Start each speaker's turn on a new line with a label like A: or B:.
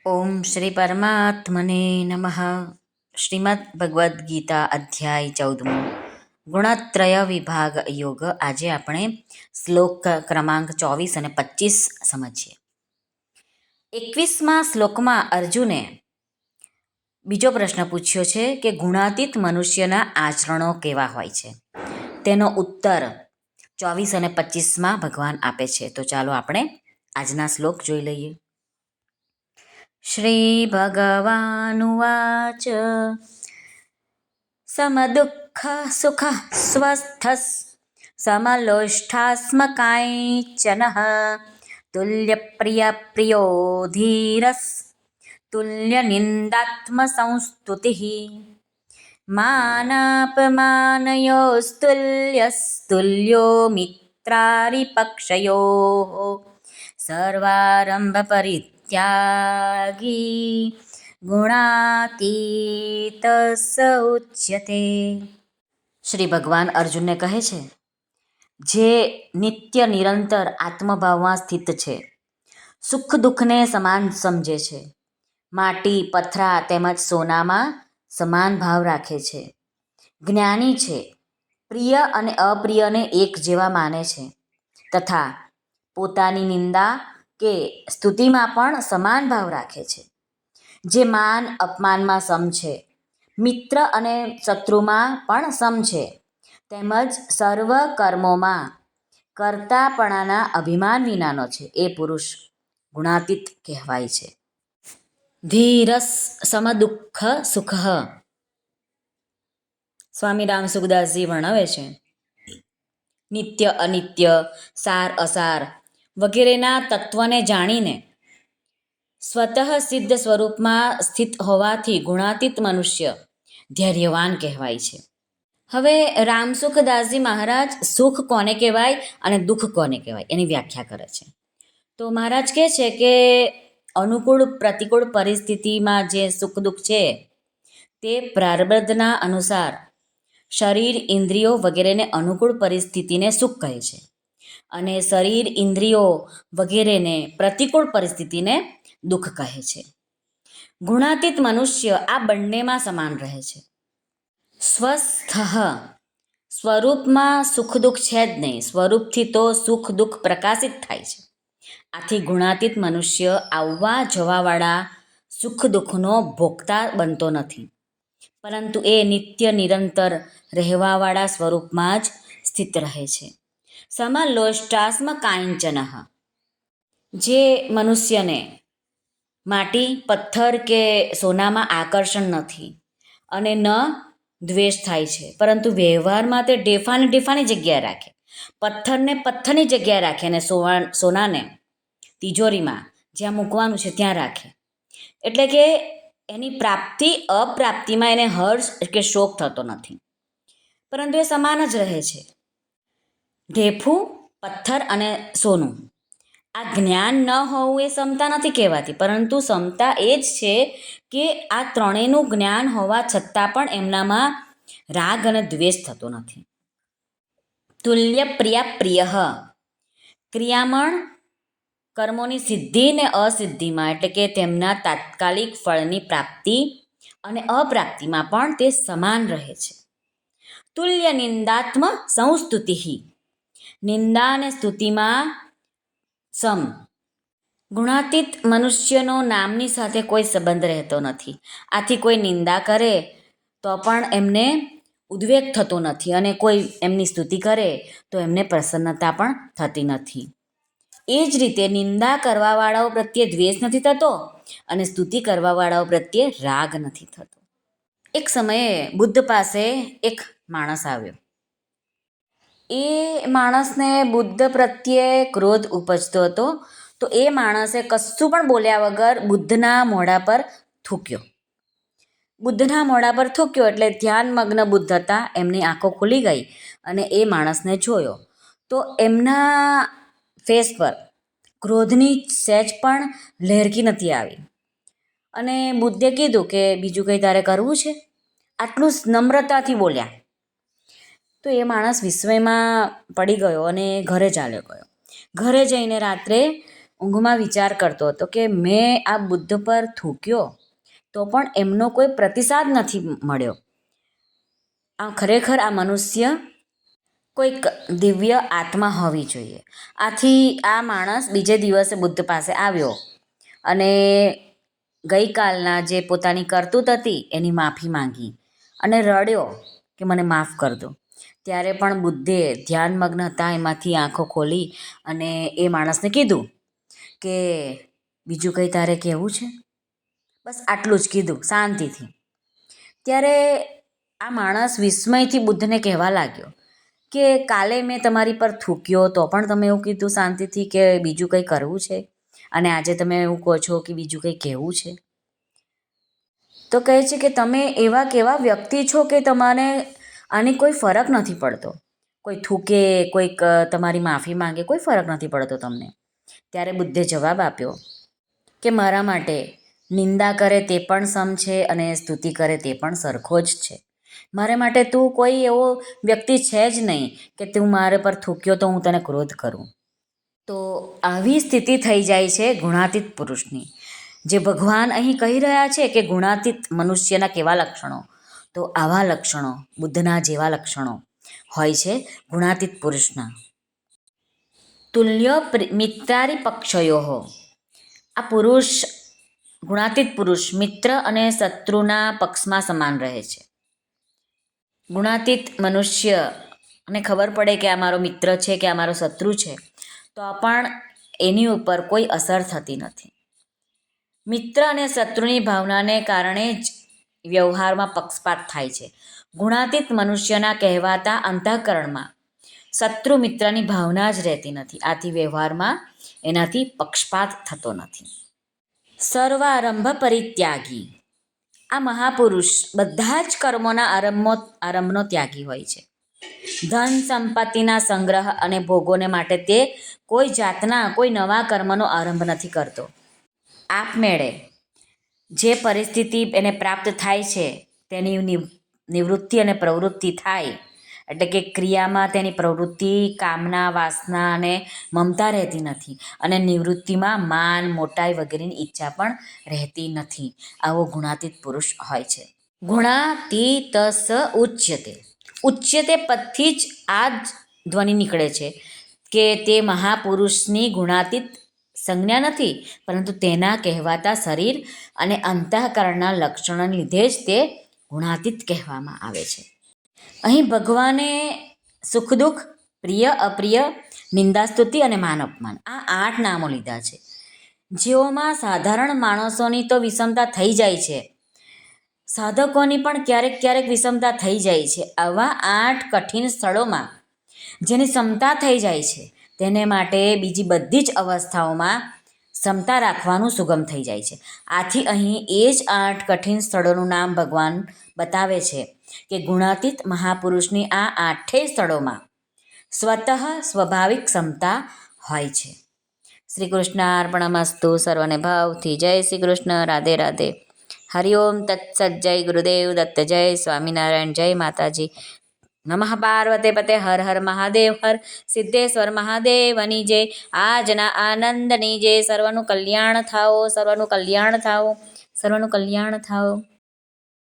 A: ઓમ શ્રી પરમાત્મને નમઃ. શ્રીમદ ભગવદ્ ગીતા અધ્યાય 14 ગુણત્રય વિભાગ યોગ. આજે આપણે શ્લોક ક્રમાંક 24 અને 25 સમજીએ. 21મા શ્લોકમાં અર્જુને બીજો પ્રશ્ન પૂછ્યો છે કે ગુણાતીત મનુષ્યના આચરણો કેવા હોય છે. તેનો ઉત્તર 24 અને 25માં ભગવાન આપે છે. તો ચાલો આપણે આજના શ્લોક જોઈ લઈએ. શ્રી ભગવાનુવાચ સમદુઃખ સુખ સ્વસ્થઃ સમલોષ્ઠાસ્મકાંચનઃ તુલ્યપ્રિયપ્રિયો ધીરઃ તુલ્યનિંદાત્મસંસ્તુતિઃ માનાપમાનયોસ્તુલ્યસ્તુલ્યો મિત્રારિપક્ષયોઃ સર્વારંભપરિત્યાગી ગુણાતીત સ ઉચ્યતે. શ્રી ભગવાન અર્જુનને કહે છે, જે નિત્ય નિરંતર આત્મભાવમાં સ્થિત છે, સુખ દુઃખને સમાન સમજે છે, માટી પથરા તેમજ સોનામાં સમાન ભાવ રાખે છે, જ્ઞાની છે, પ્રિય અને અપ્રિયને એક જેવા માને છે, તથા પોતાની નિંદા કે સ્તુતિમાં પણ સમાન ભાવ રાખે છે, જે માન અપમાનમાં સમ છે, મિત્ર અને શત્રુમાં પણ સમ છે, તેમજ સર્વ કર્મોમાં કર્તાપણાના અભિમાન વિનાનો છે, એ પુરુષ ગુણાતીત કહેવાય છે. ધીરસ સમદુઃખ સુખ. સ્વામી રામ સુખદાસજી વર્ણવે છે, નિત્ય અનિત્ય, સાર અસાર વગેરેના તત્વને જાણીને સ્વતઃ સિદ્ધ સ્વરૂપમાં સ્થિત હોવાથી ગુણાતીત મનુષ્ય ધૈર્યવાન કહેવાય છે. હવે રામસુખદાસજી મહારાજ સુખ કોને કહેવાય અને દુઃખ કોને કહેવાય એની વ્યાખ્યા કરે છે. તો મહારાજ કહે છે કે અનુકૂળ પ્રતિકૂળ પરિસ્થિતિમાં જે સુખ દુઃખ છે તે પ્રારબ્ધના અનુસાર શરીર ઇન્દ્રિયો વગેરેને અનુકૂળ પરિસ્થિતિને સુખ કહે છે અને શરીર ઇન્દ્રિયો વગેરેને પ્રતિકૂળ પરિસ્થિતિને દુઃખ કહે છે. ગુણાતીત મનુષ્ય આ બંનેમાં સમાન રહે છે. સ્વસ્થ સ્વરૂપમાં સુખ દુઃખ છે જ નહીં, સ્વરૂપથી તો સુખ દુઃખ પ્રકાશિત થાય છે. આથી ગુણાતીત મનુષ્ય આવવા જવાવાળા સુખ દુઃખનો ભોગતા બનતો નથી, પરંતુ એ નિત્ય નિરંતર રહેવાવાળા સ્વરૂપમાં જ સ્થિત રહે છે. સમલોષ્ટાસ્મ કાંચન. જે મનુષ્યને માટી પથ્થર કે સોનામાં આકર્ષણ નથી અને ન દ્વેષ થાય છે, પરંતુ વ્યવહારમાં તે ઢેફાની જગ્યાએ રાખે, પથ્થરને પથ્થરની જગ્યાએ રાખે અને સોનાને તિજોરીમાં જ્યાં મૂકવાનું છે ત્યાં રાખે. એટલે કે એની પ્રાપ્તિ અપ્રાપ્તિમાં એને હર્ષ કે શોક થતો નથી, પરંતુ એ સમાન જ રહે છે. ઢેફું, પથ્થર અને સોનું, આ જ્ઞાન ન હોવું એ સમતા નથી કહેવાતી, પરંતુ સમતા એ જ છે કે આ ત્રણેયનું જ્ઞાન હોવા છતાં પણ એમનામાં રાગ અને દ્વેષ થતો નથી. તુલ્ય પ્રિય. ક્રિયામણ કર્મોની સિદ્ધિ ને અસિદ્ધિમાં, એટલે કે તેમના તાત્કાલિક ફળની પ્રાપ્તિ અને અપ્રાપ્તિમાં પણ તે સમાન રહે છે. તુલ્ય નિંદાત્મ સંસ્તુતિ. નિંદા અને સ્તુતિમાં સમ. ગુણાતીત મનુષ્યનો નામની સાથે કોઈ સંબંધ રહેતો નથી. આથી કોઈ નિંદા કરે તો પણ એમને ઉદ્વેગ થતો નથી અને કોઈ એમની સ્તુતિ કરે તો એમને પ્રસન્નતા પણ થતી નથી. એ જ રીતે નિંદા કરવાવાળાઓ પ્રત્યે દ્વેષ નથી થતો અને સ્તુતિ કરવાવાળાઓ પ્રત્યે રાગ નથી થતો. એક સમયે બુદ્ધ પાસે એક માણસ આવ્યો. એ માણસને બુદ્ધ પ્રત્યે ક્રોધ ઉપજતો હતો, તો એ માણસે કશું પણ બોલ્યા વગર બુદ્ધના મોઢા પર થૂક્યો. બુદ્ધના મોઢા પર થૂક્યો એટલે ધ્યાનમગ્ન બુદ્ધ હતા, એમની આંખો ખુલી ગઈ અને એ માણસને જોયો તો એમના ફેસ પર ક્રોધની સહેજ પણ લહેરકી નથી આવી. અને બુદ્ધે કીધું કે બીજું કંઈ તારે કરવું છે? આટલું નમ્રતાથી બોલ્યા. તો એ માણસ વિસ્મયમાં પડી ગયો અને ઘરે ચાલ્યો ગયો. ઘરે જઈને રાત્રે ઊંઘમાં વિચાર કરતો હતો કે મેં આ બુદ્ધ પર થૂક્યો તો પણ એમનો કોઈ પ્રતિસાદ નથી મળ્યો. આ ખરેખર આ મનુષ્ય કોઈક દિવ્ય આત્મા હોવી જોઈએ. આથી આ માણસ બીજે દિવસે બુદ્ધ પાસે આવ્યો અને ગઈકાલના જે પોતાની કરતૂત હતી એની માફી માંગી અને રડ્યો કે મને માફ કર દો. ત્યારે પણ બુદ્ધે ધ્યાનમગ્ન હતા એમાંથી આંખો ખોલી અને એ માણસને કીધું કે બીજું કંઈ તારે કહેવું છે? બસ આટલું જ કીધું શાંતિથી. ત્યારે આ માણસ વિસ્મયથી બુદ્ધને કહેવા લાગ્યો કે કાલે મેં તમારી પર થૂક્યો તો પણ તમે એવું કીધું શાંતિથી કે બીજું કંઈ કરવું છે, અને આજે તમે એવું કહો છો કે બીજું કંઈ કહેવું છે. તો કહે છે કે તમે એવા કેવા વ્યક્તિ છો કે તમારે આની કોઈ ફરક નથી પડતો. કોઈ થૂકે, કોઈક તમારી માફી માંગે, કોઈ ફરક નથી પડતો તમને. ત્યારે બુદ્ધે જવાબ આપ્યો કે મારા માટે નિંદા કરે તે પણ સમ છે અને સ્તુતિ કરે તે પણ સરખો જ છે. મારે માટે તું કોઈ એવો વ્યક્તિ છે જ નહીં કે તું મારે પર થૂક્યો તો હું તને ક્રોધ કરું. તો આવી સ્થિતિ થઈ જાય છે ગુણાતીત પુરુષની. જે ભગવાન અહીં કહી રહ્યા છે કે ગુણાતીત મનુષ્યના કેવા લક્ષણો, તો આવા લક્ષણો, બુદ્ધના જેવા લક્ષણો હોય છે ગુણાતીત પુરુષના. તુલ્ય મિત્રારી પક્ષયો. આ પુરુષ, ગુણાતીત પુરુષ મિત્ર અને શત્રુના પક્ષમાં સમાન રહે છે. ગુણાતીત મનુષ્યને ખબર પડે કે આ મારો મિત્ર છે કે આ મારો શત્રુ છે, તો પણ એની ઉપર કોઈ અસર થતી નથી. મિત્ર અને શત્રુની ભાવનાને કારણે જ વ્યવહારમાં પક્ષપાત થાય છે. ગુણાતીત મનુષ્યના કહેવાતા અંતઃકરણમાં શત્રુ મિત્રની ભાવના જ રહેતી નથી. આથી વ્યવહારમાં એનાથી પક્ષપાત થતો નથી. સર્વારંભ પરિત્યાગી. આ મહાપુરુષ બધા જ કર્મોના આરંભનો ત્યાગી હોય છે. ધન સંપત્તિના સંગ્રહ અને ભોગોને માટે તે કોઈ જાતના કોઈ નવા કર્મનો આરંભ નથી કરતો. આપમેળે જે પરિસ્થિતિ એને પ્રાપ્ત થાય છે તેની નિવૃત્તિ અને પ્રવૃત્તિ થાય, એટલે કે ક્રિયામાં તેની પ્રવૃત્તિ, કામના, વાસના અને મમતા રહેતી નથી, અને નિવૃત્તિમાં માન, મોટાઈ વગેરેની ઈચ્છા પણ રહેતી નથી. આવો ગુણાતીત પુરુષ હોય છે. ગુણાતીતસ ઉચ્યતે. ઉચ્યતે પદથી જ આ જ ધ્વનિ નીકળે છે કે તે મહાપુરુષની ગુણાતીત સંજ્ઞા નથી, પરંતુ તેના કહેવાતા શરીર અને અંતઃકરણના લક્ષણોને લીધે જ તે ગુણાતીત કહેવામાં આવે છે. અહીં ભગવાને સુખ દુઃખ, પ્રિય અપ્રિય, નિંદાસ્તુતિ અને માન અપમાન, આ 8 નામો લીધા છે. જેઓમાં સાધારણ માણસોની તો વિષમતા થઈ જાય છે, સાધકોની પણ ક્યારેક ક્યારેક વિષમતા થઈ જાય છે. આવા 8 કઠિન સ્થળોમાં જેની સમતા થઈ જાય છે તેને માટે બીજી બધી જ અવસ્થાઓમાં સમતા રાખવાનું સુગમ થઈ જાય છે. આથી અહીં એ જ 8 કઠિન સ્થળોનું નામ ભગવાન બતાવે છે કે ગુણાતીત મહાપુરુષની આ 8 સ્થળોમાં સ્વતઃ સ્વાભાવિક સમતા હોય છે. શ્રી કૃષ્ણાર્પણમસ્તુ. સર્વને ભાવથી જય શ્રી કૃષ્ણ. રાધે રાધે. હરિઓમ તત્સત. જય ગુરુદેવ દત્ત. જય સ્વામિનારાયણ. જય માતાજી. નમઃ પાર્વતે પતે. હર હર મહાદેવ. હર સિદ્ધેશ્વર મહાદેવની જય. આજના આનંદની જય. સર્વનું કલ્યાણ થાઓ, સર્વનું કલ્યાણ થાઓ, સર્વનું કલ્યાણ થાઓ.